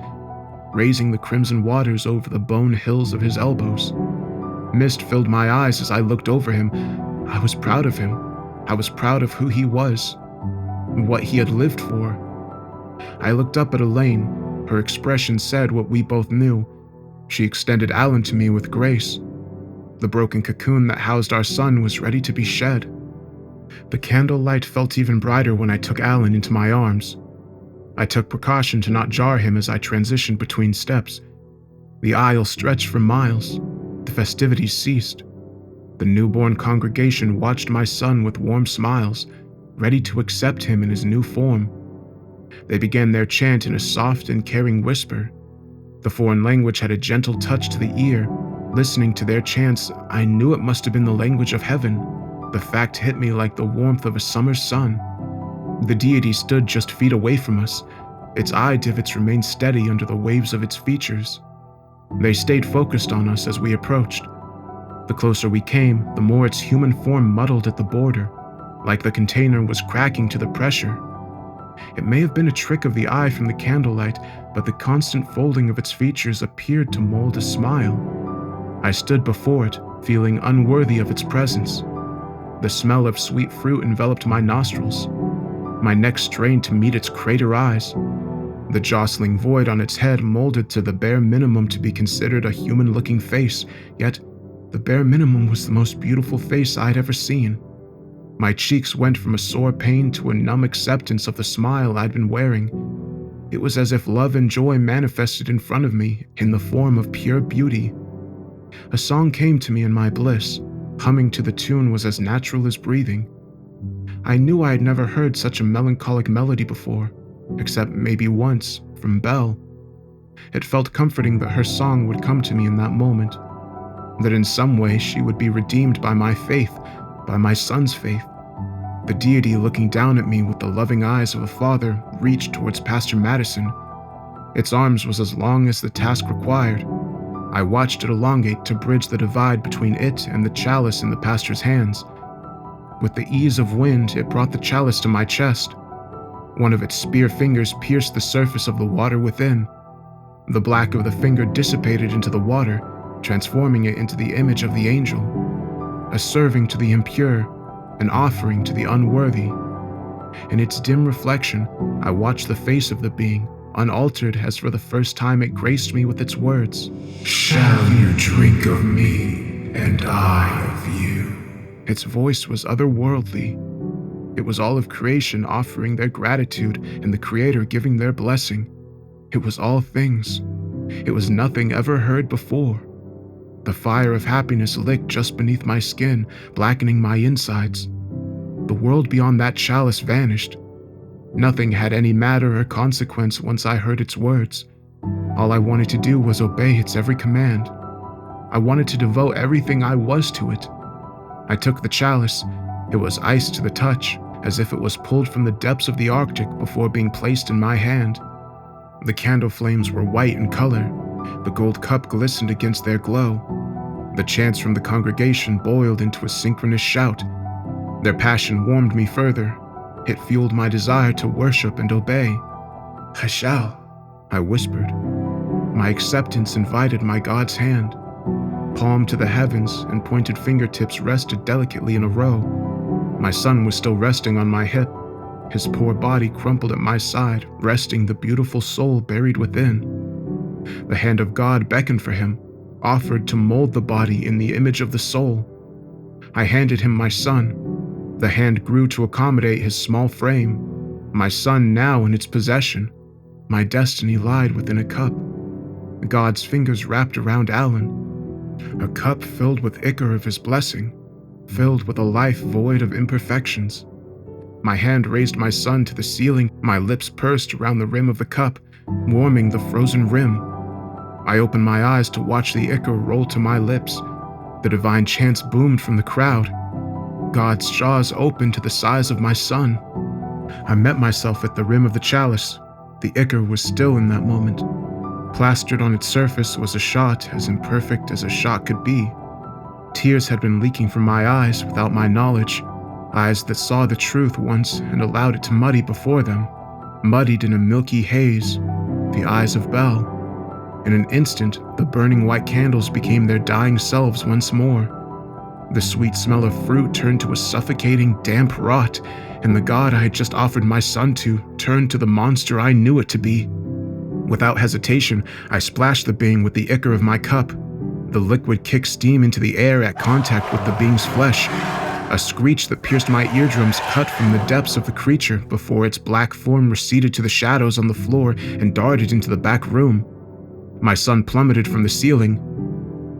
raising the crimson waters over the bone hills of his elbows. Mist filled my eyes as I looked over him. I was proud of him. I was proud of who he was, what he had lived for. I looked up at Elaine. Her expression said what we both knew. She extended Alan to me with grace. The broken cocoon that housed our son was ready to be shed. The candlelight felt even brighter when I took Alan into my arms. I took precaution to not jar him as I transitioned between steps. The aisle stretched for miles. The festivities ceased. The newborn congregation watched my son with warm smiles, ready to accept him in his new form. They began their chant in a soft and caring whisper. The foreign language had a gentle touch to the ear. Listening to their chants, I knew it must have been the language of heaven. The fact hit me like the warmth of a summer's sun. The deity stood just feet away from us. Its eye divots remained steady under the waves of its features. They stayed focused on us as we approached. The closer we came, the more its human form muddled at the border, like the container was cracking to the pressure. It may have been a trick of the eye from the candlelight, but the constant folding of its features appeared to mold a smile. I stood before it, feeling unworthy of its presence. The smell of sweet fruit enveloped my nostrils. My neck strained to meet its crater eyes. The jostling void on its head molded to the bare minimum to be considered a human-looking face, yet the bare minimum was the most beautiful face I'd ever seen. My cheeks went from a sore pain to a numb acceptance of the smile I'd been wearing. It was as if love and joy manifested in front of me in the form of pure beauty. A song came to me in my bliss. Humming to the tune was as natural as breathing. I knew I had never heard such a melancholic melody before, except maybe once, from Belle. It felt comforting that her song would come to me in that moment, that in some way she would be redeemed by my faith, by my son's faith. The deity looking down at me with the loving eyes of a father reached towards Pastor Madison. Its arms was as long as the task required. I watched it elongate to bridge the divide between it and the chalice in the pastor's hands. With the ease of wind, it brought the chalice to my chest. One of its spear fingers pierced the surface of the water within. The black of the finger dissipated into the water, transforming it into the image of the angel, a serving to the impure, an offering to the unworthy. In its dim reflection, I watched the face of the being, unaltered as for the first time it graced me with its words. "Shall you drink of me, and I of you?" Its voice was otherworldly. It was all of creation offering their gratitude and the Creator giving their blessing. It was all things. It was nothing ever heard before. The fire of happiness licked just beneath my skin, blackening my insides. The world beyond that chalice vanished. Nothing had any matter or consequence once I heard its words. All I wanted to do was obey its every command. I wanted to devote everything I was to it. I took the chalice. It was ice to the touch, as if it was pulled from the depths of the Arctic before being placed in my hand. The candle flames were white in color. The gold cup glistened against their glow. The chants from the congregation boiled into a synchronous shout. Their passion warmed me further. It fueled my desire to worship and obey. "I shall," I whispered. My acceptance invited my God's hand. Palm to the heavens and pointed fingertips rested delicately in a row. My son was still resting on my hip. His poor body crumpled at my side, resting the beautiful soul buried within. The hand of God beckoned for him, offered to mold the body in the image of the soul. I handed him my son. The hand grew to accommodate his small frame. My son now in its possession. My destiny lied within a cup. God's fingers wrapped around Alan. A cup filled with ichor of his blessing, filled with a life void of imperfections. My hand raised my son to the ceiling, my lips pursed around the rim of the cup, warming the frozen rim. I opened my eyes to watch the ichor roll to my lips. The divine chants boomed from the crowd. God's jaws opened to the size of my son. I met myself at the rim of the chalice. The ichor was still in that moment. Plastered on its surface was a shot as imperfect as a shot could be. Tears had been leaking from my eyes without my knowledge, eyes that saw the truth once and allowed it to muddy before them, muddied in a milky haze, the eyes of Belle. In an instant, the burning white candles became their dying selves once more. The sweet smell of fruit turned to a suffocating, damp rot, and the God I had just offered my son to turned to the monster I knew it to be. Without hesitation, I splashed the being with the ichor of my cup. The liquid kicked steam into the air at contact with the being's flesh. A screech that pierced my eardrums cut from the depths of the creature before its black form receded to the shadows on the floor and darted into the back room. My son plummeted from the ceiling.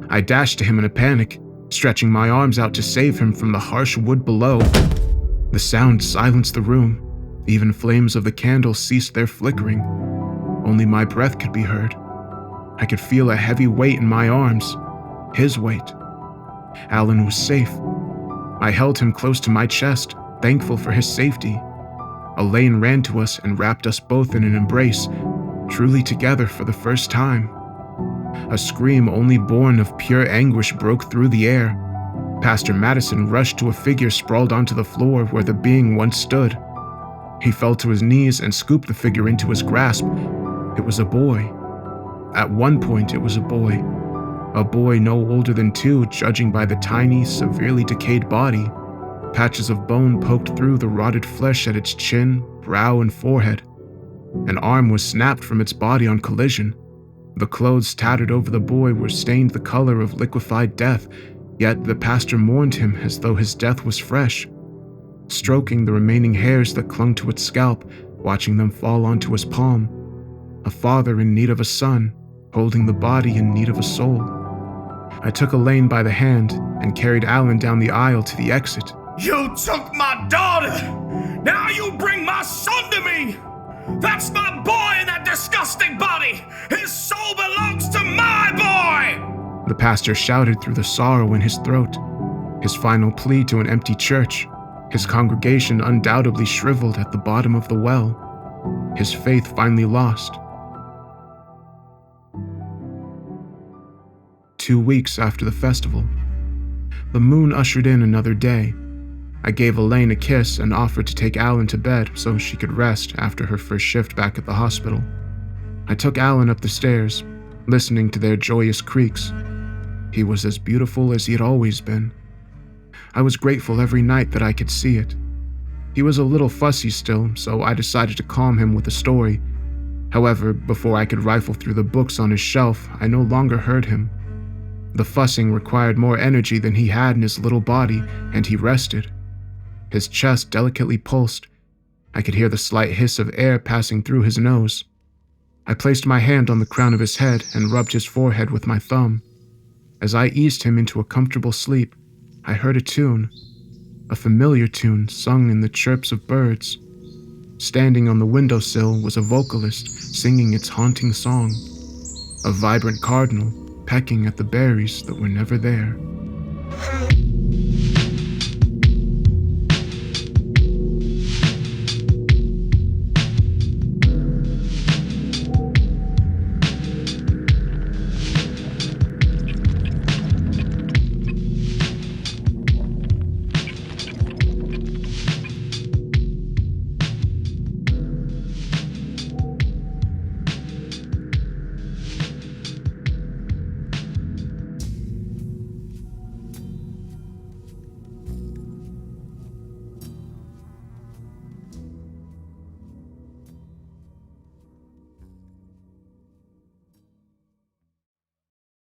I dashed to him in a panic, stretching my arms out to save him from the harsh wood below. The sound silenced the room. Even flames of the candle ceased their flickering. Only my breath could be heard. I could feel a heavy weight in my arms. His weight. Alan was safe. I held him close to my chest, thankful for his safety. Elaine ran to us and wrapped us both in an embrace, truly together for the first time. A scream only born of pure anguish broke through the air. Pastor Madison rushed to a figure sprawled onto the floor where the being once stood. He fell to his knees and scooped the figure into his grasp. It was a boy. At one point, it was a boy. A boy no older than 2, judging by the tiny, severely decayed body. Patches of bone poked through the rotted flesh at its chin, brow, and forehead. An arm was snapped from its body on collision. The clothes tattered over the boy were stained the color of liquefied death, yet the pastor mourned him as though his death was fresh. Stroking the remaining hairs that clung to its scalp, watching them fall onto his palm. A father in need of a son, holding the body in need of a soul. I took Elaine by the hand and carried Alan down the aisle to the exit. You took my daughter! Now you bring my son to me! That's my boy in that disgusting body! His soul belongs to my boy! The pastor shouted through the sorrow in his throat, his final plea to an empty church, his congregation undoubtedly shriveled at the bottom of the well, his faith finally lost. 2 weeks after the festival, the moon ushered in another day. I gave Elaine a kiss and offered to take Alan to bed so she could rest after her first shift back at the hospital. I took Alan up the stairs, listening to their joyous creaks. He was as beautiful as he had always been. I was grateful every night that I could see it. He was a little fussy still, so I decided to calm him with a story. However, before I could rifle through the books on his shelf, I no longer heard him. The fussing required more energy than he had in his little body, and he rested. His chest delicately pulsed. I could hear the slight hiss of air passing through his nose. I placed my hand on the crown of his head and rubbed his forehead with my thumb. As I eased him into a comfortable sleep, I heard a tune, a familiar tune sung in the chirps of birds. Standing on the windowsill was a vocalist singing its haunting song, a vibrant cardinal pecking at the berries that were never there.